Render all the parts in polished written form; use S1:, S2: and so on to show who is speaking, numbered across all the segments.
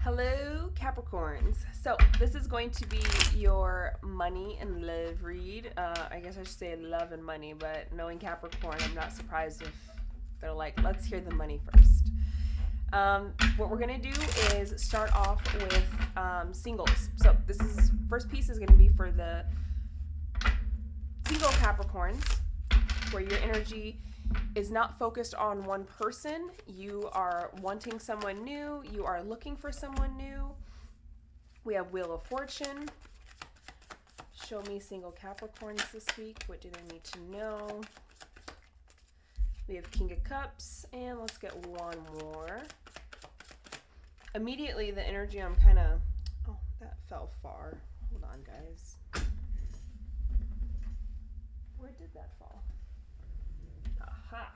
S1: Hello, Capricorns. So, this is going to be your money and love read. I guess I should say love and money, but knowing Capricorn, I'm not surprised if they're like, let's hear the money first. What we're going to do is start off with singles. So, this is first piece is going to be for the single Capricorns, where your energy is not focused on one person. You are wanting someone new. You are looking for someone new. We have Wheel of Fortune. Show me single Capricorns this week. What do they need to know? We have King of Cups. And let's get one more. Immediately, the energy I'm kind of... Oh, that fell far. Hold on, guys. Where did that fall? Aha.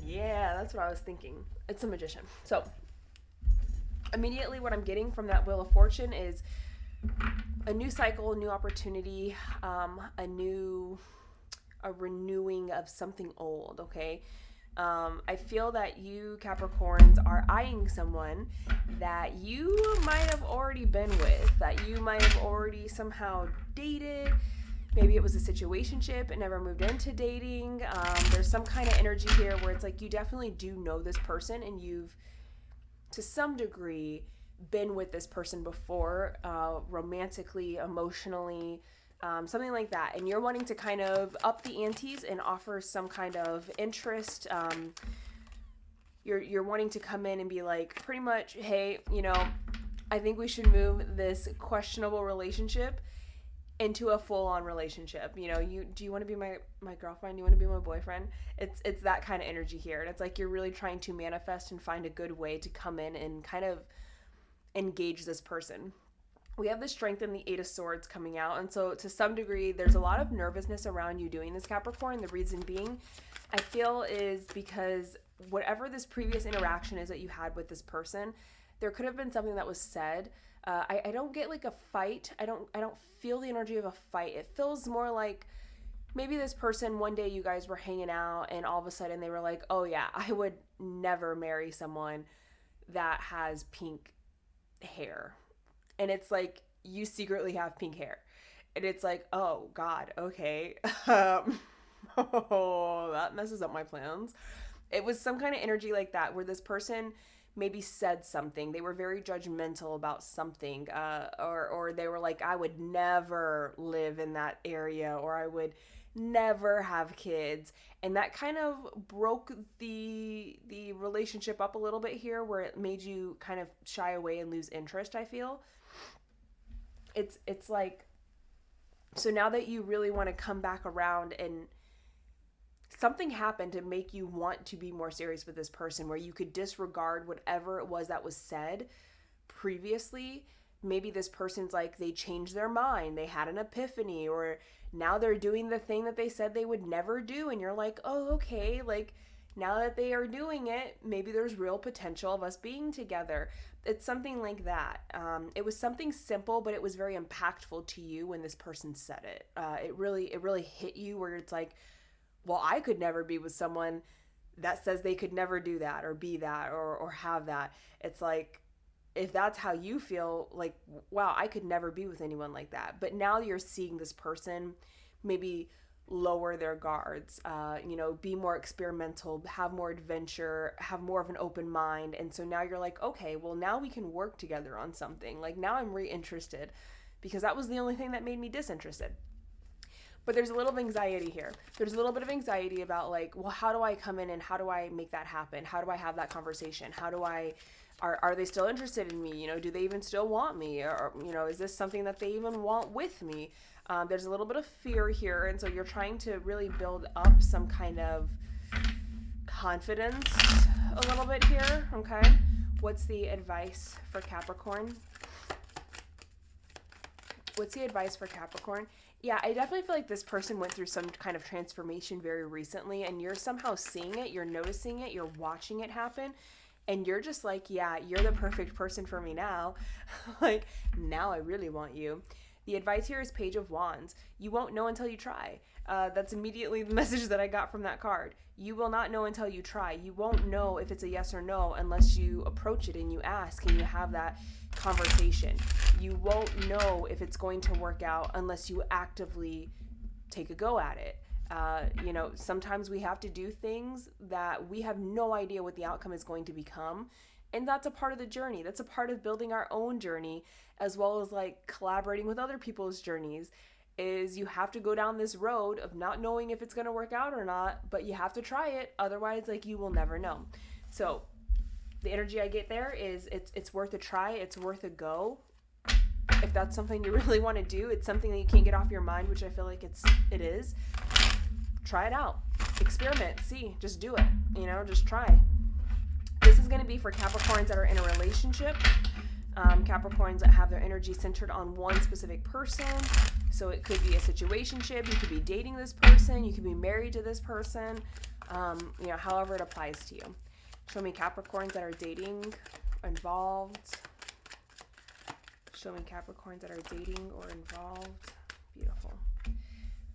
S1: Yeah, that's what I was thinking. It's a Magician. So, immediately what I'm getting from that Wheel of Fortune is a new cycle, a new opportunity, a renewing of something old, okay? I feel that you Capricorns are eyeing someone that you might have already been with, that you might have already somehow dated. Maybe it was a situationship and never moved into dating. There's some kind of energy here where it's like you definitely do know this person and you've, to some degree, been with this person before, romantically, emotionally, something like that. And you're wanting to kind of up the antes and offer some kind of interest. You're wanting to come in and be like, pretty much, hey, I think we should move this questionable relationship into a full-on relationship. Do you want to be my girlfriend? Do you want to be my boyfriend? It's that kind of energy here. And it's like you're really trying to manifest and find a good way to come in and kind of engage this person. We have the Strength and the Eight of Swords coming out. And so to some degree, there's a lot of nervousness around you doing this, Capricorn. The reason being, I feel, is because whatever this previous interaction is that you had with this person, there could have been something that was said. I don't get like a fight. I don't feel the energy of a fight. It feels more like maybe this person, one day you guys were hanging out and all of a sudden they were like, oh yeah, I would never marry someone that has pink hair. And it's like, you secretly have pink hair. And it's like, oh God, okay. Oh, that messes up my plans. It was some kind of energy like that where this person maybe said something. They were very judgmental about something, or they were like, I would never live in that area, or I would never have kids. And that kind of broke the relationship up a little bit here, where it made you kind of shy away and lose interest, I feel. It's like, so now that you really want to come back around and something happened to make you want to be more serious with this person, where you could disregard whatever it was that was said previously. Maybe this person's like, they changed their mind, they had an epiphany, or now they're doing the thing that they said they would never do. And you're like, oh, okay, like now that they are doing it, maybe there's real potential of us being together. It's something like that. It was something simple, but it was very impactful to you when this person said it. It really hit you, where it's like, well, I could never be with someone that says they could never do that or be that or have that. It's like, if that's how you feel, like, wow, I could never be with anyone like that. But now you're seeing this person maybe lower their guards, be more experimental, have more adventure, have more of an open mind. And so now you're like, okay, well, now we can work together on something. Like, now I'm reinterested, because that was the only thing that made me disinterested. But there's a little anxiety here. There's a little bit of anxiety about like, well, how do I come in and how do I make that happen? How do I have that conversation? Are they still interested in me? Do they even still want me? Or, is this something that they even want with me? There's a little bit of fear here. And so you're trying to really build up some kind of confidence a little bit here. Okay. What's the advice for Capricorn? What's the advice for Capricorn? Yeah, I definitely feel like this person went through some kind of transformation very recently, and you're somehow seeing it, you're noticing it, you're watching it happen, and you're just like, yeah, you're the perfect person for me now. Like, now I really want you. The advice here is Page of Wands. You won't know until you try. That's immediately the message that I got from that card. You will not know until you try. You won't know if it's a yes or no unless you approach it and you ask and you have that conversation. You won't know if it's going to work out unless you actively take a go at it. Sometimes we have to do things that we have no idea what the outcome is going to become. And that's a part of the journey. That's a part of building our own journey, as well as like collaborating with other people's journeys. Is you have to go down this road of not knowing if it's going to work out or not, but you have to try it. Otherwise, like, you will never know. So the energy I get there is it's worth a try. It's worth a go. If that's something you really want to do, it's something that you can't get off your mind, which I feel like it is. Try it out. Experiment. See. Just do it. Just try. This is going to be for Capricorns that are in a relationship. Capricorns that have their energy centered on one specific person. So it could be a situationship. You could be dating this person. You could be married to this person. However it applies to you. Show me Capricorns that are dating, involved. Show me Capricorns that are dating or involved. Beautiful.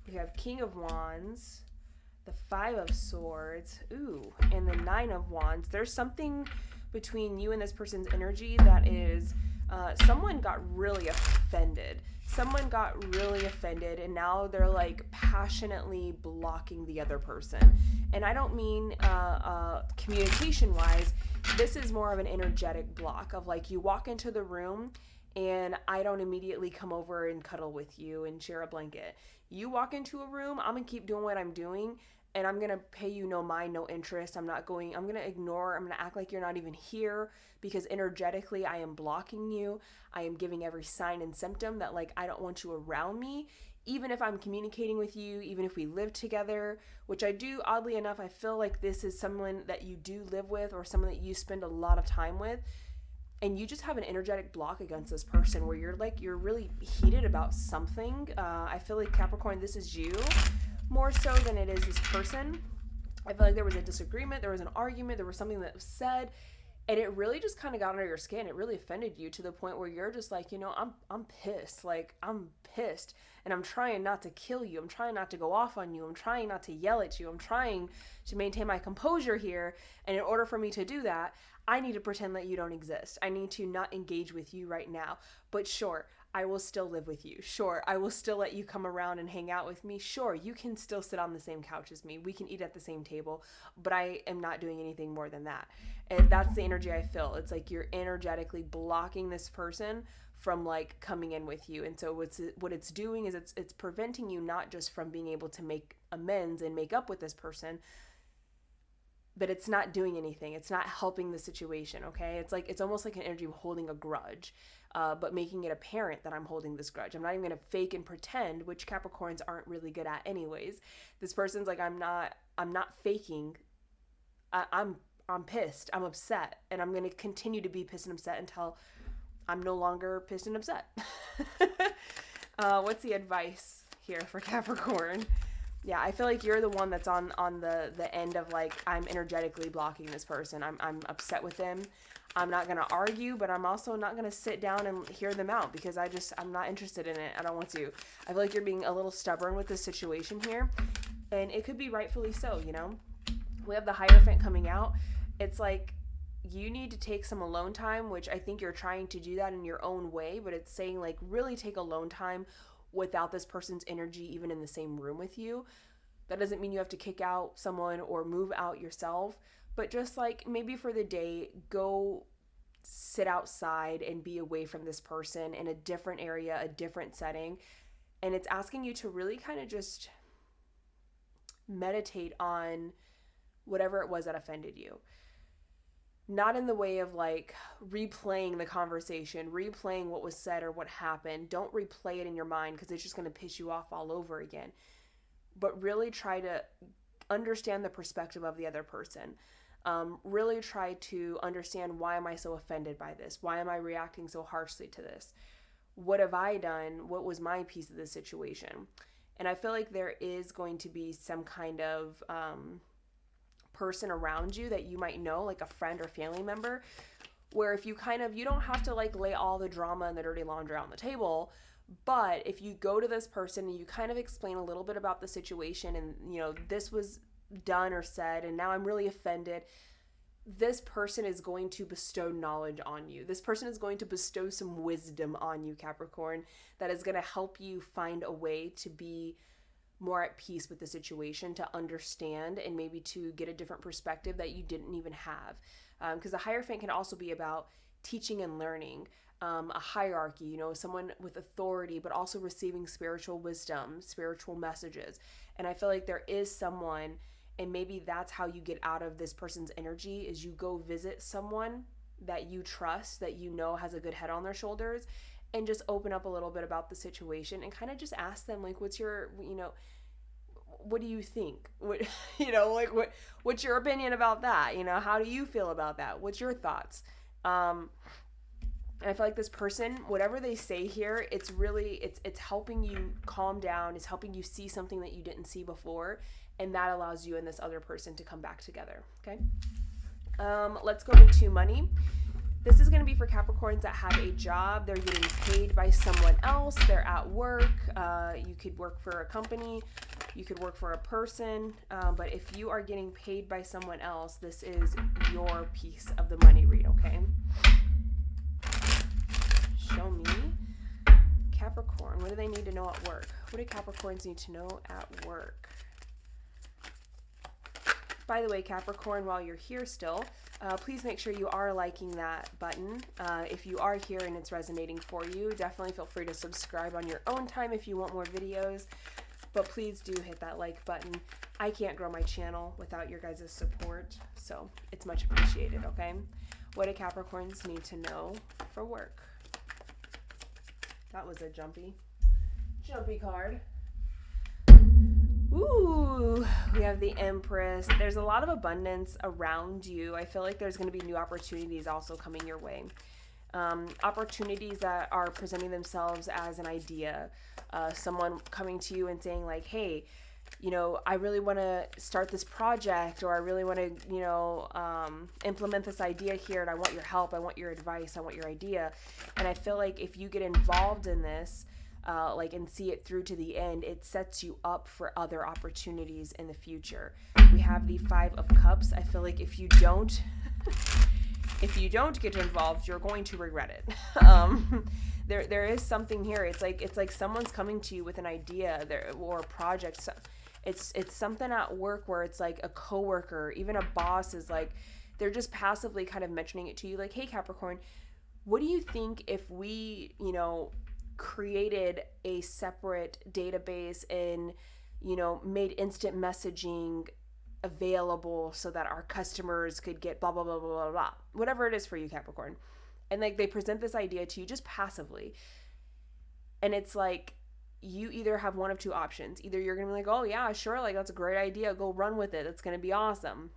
S1: We have King of Wands, the Five of Swords, and the Nine of Wands. There's something between you and this person's energy that is, someone got really offended. Someone got really offended, and now they're like passionately blocking the other person. And I don't mean communication-wise. This is more of an energetic block of like, you walk into the room and I don't immediately come over and cuddle with you and share a blanket. You walk into a room, I'm going to keep doing what I'm doing, and I'm going to pay you no mind, no interest. I'm going to ignore, I'm going to act like you're not even here, because energetically I am blocking you. I am giving every sign and symptom that like, I don't want you around me, even if I'm communicating with you, even if we live together, which I do. Oddly enough, I feel like this is someone that you do live with, or someone that you spend a lot of time with. And you just have an energetic block against this person where you're really heated about something. I feel like, Capricorn, this is you more so than it is this person. I feel like there was a disagreement, there was an argument, there was something that was said, and it really just kind of got under your skin. It really offended you to the point where you're just like, I'm pissed. Like, I'm pissed, and I'm trying not to kill you. I'm trying not to go off on you. I'm trying not to yell at you. I'm trying to maintain my composure here. And in order for me to do that, I need to pretend that you don't exist. I need to not engage with you right now. But sure, I will still live with you. Sure, I will still let you come around and hang out with me. Sure, you can still sit on the same couch as me. We can eat at the same table, but I am not doing anything more than that. And that's the energy I feel. It's like you're energetically blocking this person from like coming in with you. And so what it's doing is it's preventing you not just from being able to make amends and make up with this person, but it's not doing anything. It's not helping the situation, okay? It's almost like an energy of holding a grudge, but making it apparent that I'm holding this grudge. I'm not even gonna fake and pretend, which Capricorns aren't really good at anyways. This person's like, I'm not faking. I'm pissed. I'm upset, and I'm gonna continue to be pissed and upset until I'm no longer pissed and upset. What's the advice here for Capricorn? Yeah, I feel like you're the one that's on the end of like, I'm energetically blocking this person. I'm upset with them. I'm not going to argue, but I'm also not going to sit down and hear them out because I'm not interested in it. I don't want to. I feel like you're being a little stubborn with this situation here, and it could be rightfully so, We have the Hierophant coming out. It's like, you need to take some alone time, which I think you're trying to do that in your own way, but it's saying like, really take alone time without this person's energy even in the same room with you. That doesn't mean you have to kick out someone or move out yourself, but just like maybe for the day, go sit outside and be away from this person in a different area, a different setting. And it's asking you to really kind of just meditate on whatever it was that offended you. Not in the way of like replaying the conversation, replaying what was said or what happened. Don't replay it in your mind because it's just going to piss you off all over again. But really try to understand the perspective of the other person. Really try to understand, why am I so offended by this? Why am I reacting so harshly to this? What have I done? What was my piece of the situation? And I feel like there is going to be some kind of person around you that you might know, like a friend or family member, where if you don't have to like lay all the drama and the dirty laundry on the table, But if you go to this person and you kind of explain a little bit about the situation and, this was done or said, and now I'm really offended, this person is going to bestow knowledge on you. This person is going to bestow some wisdom on you, Capricorn, that is going to help you find a way to be more at peace with the situation, to understand, and maybe to get a different perspective that you didn't even have. Because the Hierophant can also be about teaching and learning, a hierarchy, someone with authority, but also receiving spiritual wisdom, spiritual messages. And I feel like there is someone, and maybe that's how you get out of this person's energy, is you go visit someone that you trust, that has a good head on their shoulders, and just open up a little bit about the situation and kind of just ask them, like, what's your, what do you think? What's your opinion about that? How do you feel about that? What's your thoughts? And I feel like this person, whatever they say here, it's really, it's helping you calm down. It's helping you see something that you didn't see before. And that allows you and this other person to come back together. Okay. Let's go into money. This is going to be for Capricorns that have a job. They're getting paid by someone else. They're at work. You could work for a company. You could work for a person. But if you are getting paid by someone else, this is your piece of the money read, okay? Show me. Capricorn, what do they need to know at work? What do Capricorns need to know at work? By the way, Capricorn, while you're here still, please make sure you are liking that button. If you are here and it's resonating for you, definitely feel free to subscribe on your own time if you want more videos. But please do hit that like button. I can't grow my channel without your guys' support, so it's much appreciated, okay? What do Capricorns need to know for work? That was a jumpy card. Ooh, we have the Empress. There's a lot of abundance around you. I feel like there's going to be new opportunities also coming your way. Opportunities that are presenting themselves as an idea. Someone coming to you and saying like, hey, I really want to start this project, or I really want to, implement this idea here, and I want your help. I want your advice. I want your idea. And I feel like if you get involved in this, and see it through to the end, it sets you up for other opportunities in the future. We have the 5 of Cups. I feel like if you don't get involved, you're going to regret it. There is something here. It's like someone's coming to you with an idea or a project. It's something at work where it's like a coworker, even a boss is like, they're just passively kind of mentioning it to you, like, hey, Capricorn, what do you think if we, created a separate database and, made instant messaging available so that our customers could get blah, blah, blah, blah, blah, blah, whatever it is for you, Capricorn. And like they present this idea to you just passively. And it's like, you either have one of two options. Either you're going to be like, oh yeah, sure. Like that's a great idea. Go run with it. That's going to be awesome.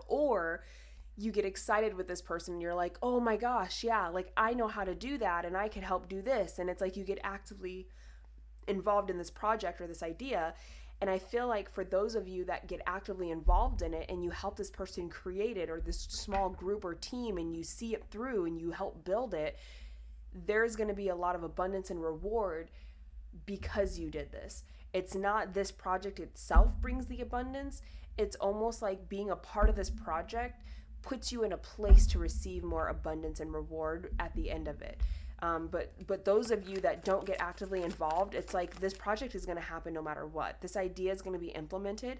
S1: Or you get excited with this person and you're like, oh my gosh, yeah, like I know how to do that and I can help do this. And it's like you get actively involved in this project or this idea. And I feel like for those of you that get actively involved in it and you help this person create it, or this small group or team, and you see it through and you help build it, there's going to be a lot of abundance and reward because you did this. It's not this project itself brings the abundance. It's almost like being a part of this project puts you in a place to receive more abundance and reward at the end of it. But those of you that don't get actively involved, it's like this project is going to happen no matter what. This idea is going to be implemented.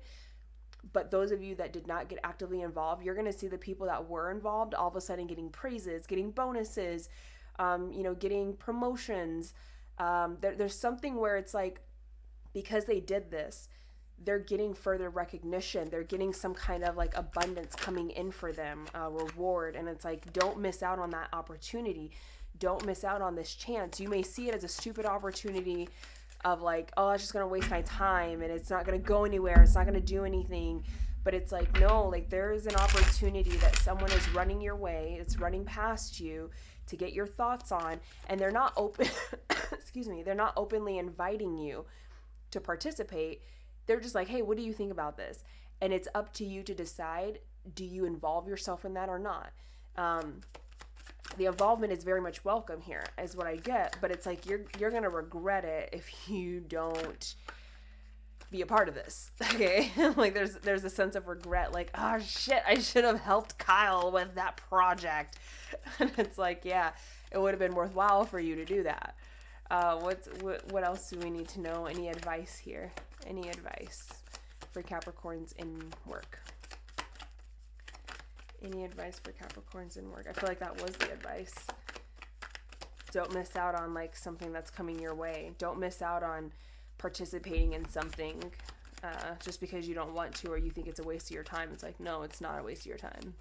S1: But those of you that did not get actively involved, you're going to see the people that were involved all of a sudden getting praises, getting bonuses, getting promotions. There's something where it's like, because they did this, they're getting further recognition. They're getting some kind of like abundance coming in for them, reward. And it's like, don't miss out on that opportunity. Don't miss out on this chance. You may see it as a stupid opportunity of like, oh, it's just going to waste my time and it's not going to go anywhere. It's not going to do anything. But it's like, no, like there is an opportunity that someone is running your way. It's running past you to get your thoughts on. And they're not open, they're not openly inviting you to participate. They're just like, hey, what do you think about this? And it's up to you to decide, do you involve yourself in that or not? the involvement is very much welcome here, is what I get, but it's like you're gonna regret it if you don't be a part of this. Okay. Like there's a sense of regret, like, oh shit, I should have helped Kyle with that project. And it's like, yeah, it would have been worthwhile for you to do that. What else do we need to know? Any advice here? Any advice for Capricorns in work? Any advice for Capricorns in work? I feel like that was the advice. Don't miss out on like something that's coming your way. Don't miss out on participating in something just because you don't want to or you think it's a waste of your time. It's like, no, it's not a waste of your time.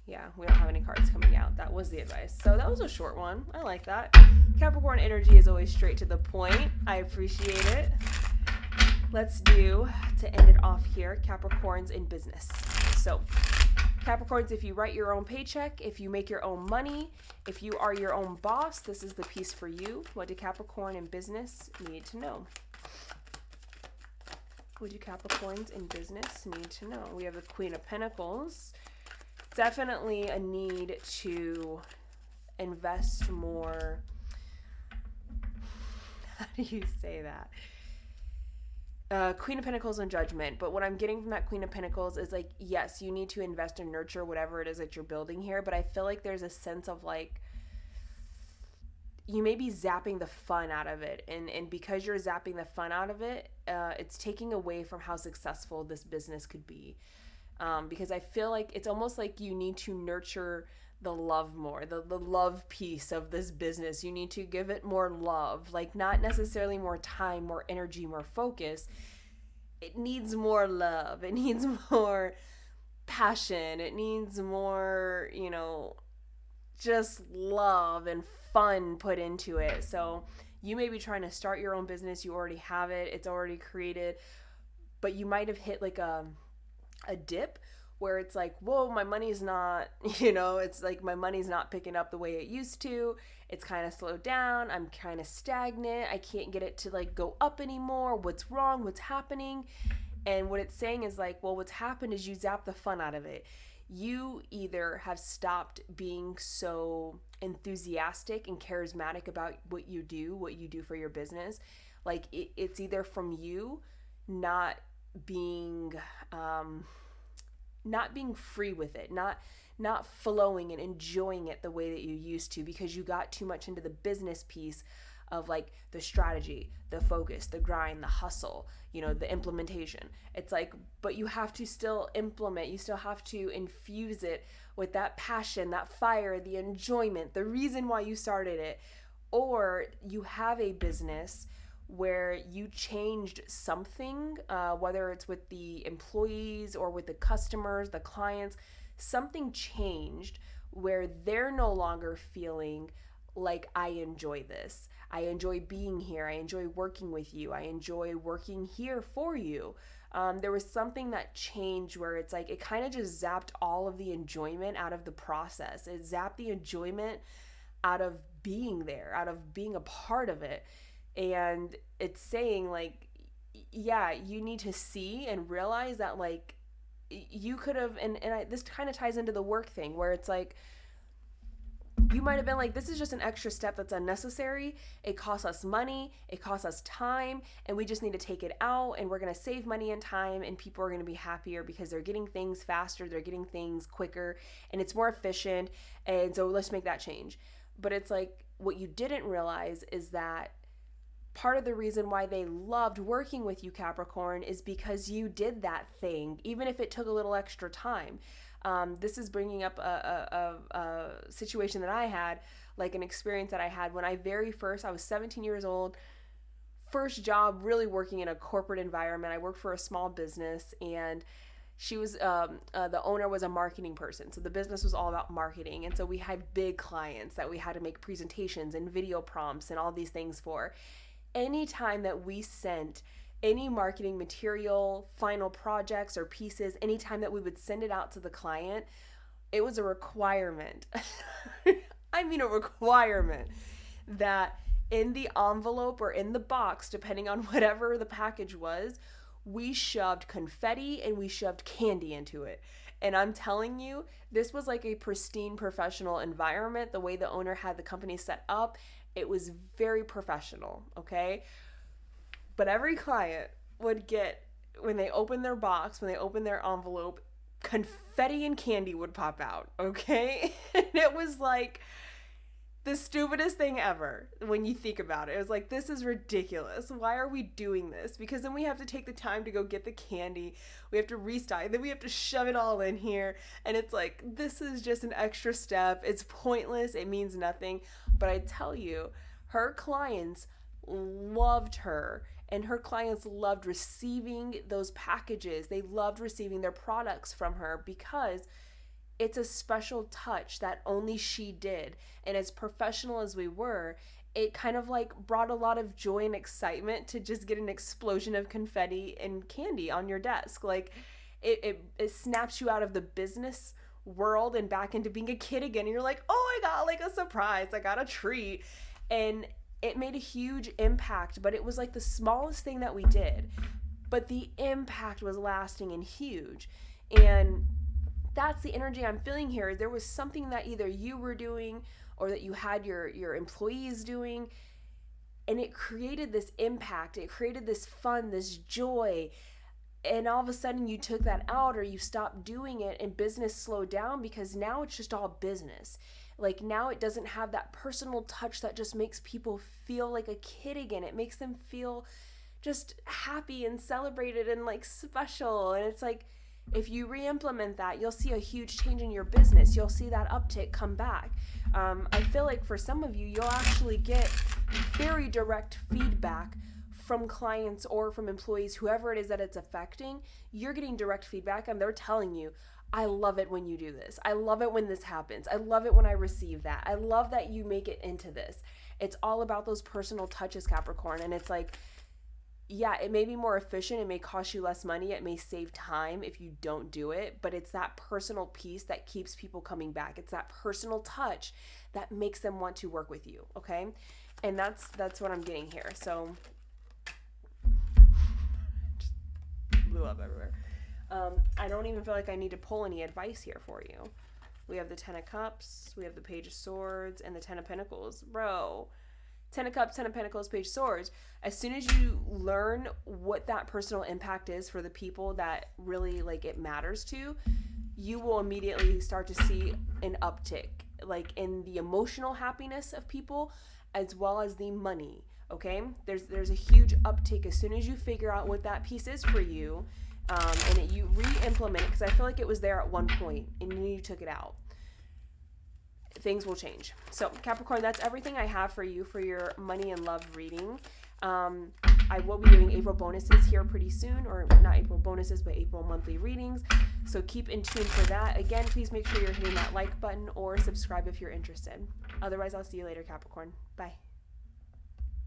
S1: Yeah, we don't have any cards coming out. That was the advice. So that was a short one. I like that. Capricorn energy is always straight to the point. I appreciate it. Let's do, to end it off here, Capricorns in business. So Capricorns, if you write your own paycheck, if you make your own money, if you are your own boss, this is the piece for you. What do Capricorn in business need to know? What do Capricorns in business need to know? We have the Queen of Pentacles. Definitely a need to invest more. How do you say that? Queen of Pentacles and Judgment. But what I'm getting from that Queen of Pentacles is like, yes, you need to invest and nurture whatever it is that you're building here. But I feel like there's a sense of like, you may be zapping the fun out of it. And because you're zapping the fun out of it, it's taking away from how successful this business could be. Because I feel like it's almost like you need to nurture the love more, the love piece of this business. You need to give it more love, like not necessarily more time, more energy, more focus. It needs more love. It needs more passion. It needs more, just love and fun put into it. So you may be trying to start your own business. You already have it. It's already created, but you might have hit like a dip where it's like, whoa, my money's not, it's like my money's not picking up the way it used to. It's kind of slowed down. I'm kind of stagnant. I can't get it to like go up anymore. What's wrong? What's happening? And what it's saying is like, well, what's happened is you zap the fun out of it. You either have stopped being so enthusiastic and charismatic about what you do for your business. Like it's either from you not being free with it, not flowing and enjoying it the way that you used to, because you got too much into the business piece of like the strategy, the focus, the grind, the hustle, the implementation. It's like, but you have to still implement, you still have to infuse it with that passion, that fire, the enjoyment, the reason why you started it. Or you have a business where you changed something, whether it's with the employees or with the customers, the clients, something changed where they're no longer feeling like, I enjoy this. I enjoy being here. I enjoy working with you. I enjoy working here for you. There was something that changed where it's like, it kind of just zapped all of the enjoyment out of the process. It zapped the enjoyment out of being there, out of being a part of it. And it's saying like, yeah, you need to see and realize that like you could have, this kind of ties into the work thing where it's like, you might have been like, this is just an extra step that's unnecessary. It costs us money. It costs us time. And we just need to take it out, and we're going to save money and time, and people are going to be happier because they're getting things faster. They're getting things quicker, and it's more efficient. And so let's make that change. But it's like, what you didn't realize is that part of the reason why they loved working with you, Capricorn, is because you did that thing, even if it took a little extra time. This is bringing up a situation that I had, like an experience that I had when I was 17 years old, first job really working in a corporate environment. I worked for a small business, and she was, the owner was a marketing person. So the business was all about marketing. And so we had big clients that we had to make presentations and video prompts and all these things for. Anytime that we sent any marketing material, final projects or pieces, anytime that we would send it out to the client, it was a requirement. I mean, a requirement that in the envelope or in the box, depending on whatever the package was, we shoved confetti and we shoved candy into it. And I'm telling you, this was like a pristine professional environment. The way the owner had the company set up, it was very professional, okay? But every client would get, when they opened their box, when they opened their envelope, confetti and candy would pop out, okay? And it was like the stupidest thing ever when you think about it. It was like, this is ridiculous. Why are we doing this? Because then we have to take the time to go get the candy. We have to restock. Then we have to shove it all in here. And it's like, this is just an extra step. It's pointless. It means nothing. But I tell you, her clients loved her. And her clients loved receiving those packages. They loved receiving their products from her because it's a special touch that only she did. And as professional as we were, it kind of like brought a lot of joy and excitement to just get an explosion of confetti and candy on your desk. Like it snaps you out of the business world and back into being a kid again. And you're like, oh, I got like a surprise. I got a treat. And it made a huge impact, but it was like the smallest thing that we did. But the impact was lasting and huge. And that's the energy I'm feeling here. There was something that either you were doing or that you had your employees doing, and it created this impact. It created this fun, this joy. And all of a sudden you took that out or you stopped doing it and business slowed down because now it's just all business. Like now it doesn't have that personal touch that just makes people feel like a kid again. It makes them feel just happy and celebrated and like special. And it's like, if you re-implement that, you'll see a huge change in your business. You'll see that uptick come back. I feel like for some of you, you'll actually get very direct feedback from clients or from employees, whoever it is that it's affecting. You're getting direct feedback and they're telling you, I love it when you do this. I love it when this happens. I love it when I receive that. I love that you make it into this. It's all about those personal touches, Capricorn. And it's like, yeah, it may be more efficient. It may cost you less money. It may save time if you don't do it, but it's that personal piece that keeps people coming back. It's that personal touch that makes them want to work with you, okay? And that's what I'm getting here. So, just blew up everywhere. I don't even feel like I need to pull any advice here for you. We have the 10 of Cups, we have the Page of Swords, and the 10 of Pentacles. Bro, 10 of Cups, 10 of Pentacles, Page of Swords. As soon as you learn what that personal impact is for the people that really like it matters to, you will immediately start to see an uptick, like in the emotional happiness of people as well as the money, okay? There's a huge uptick as soon as you figure out what that piece is for you. And you re-implement it, because I feel like it was there at one point and you took it out. Things will change. So Capricorn, that's everything I have for you for your money and love reading. I will be doing April bonuses here pretty soon, or not April bonuses, but April monthly readings. So keep in tune for that. Again, please make sure you're hitting that like button or subscribe if you're interested. Otherwise, I'll see you later, Capricorn. Bye.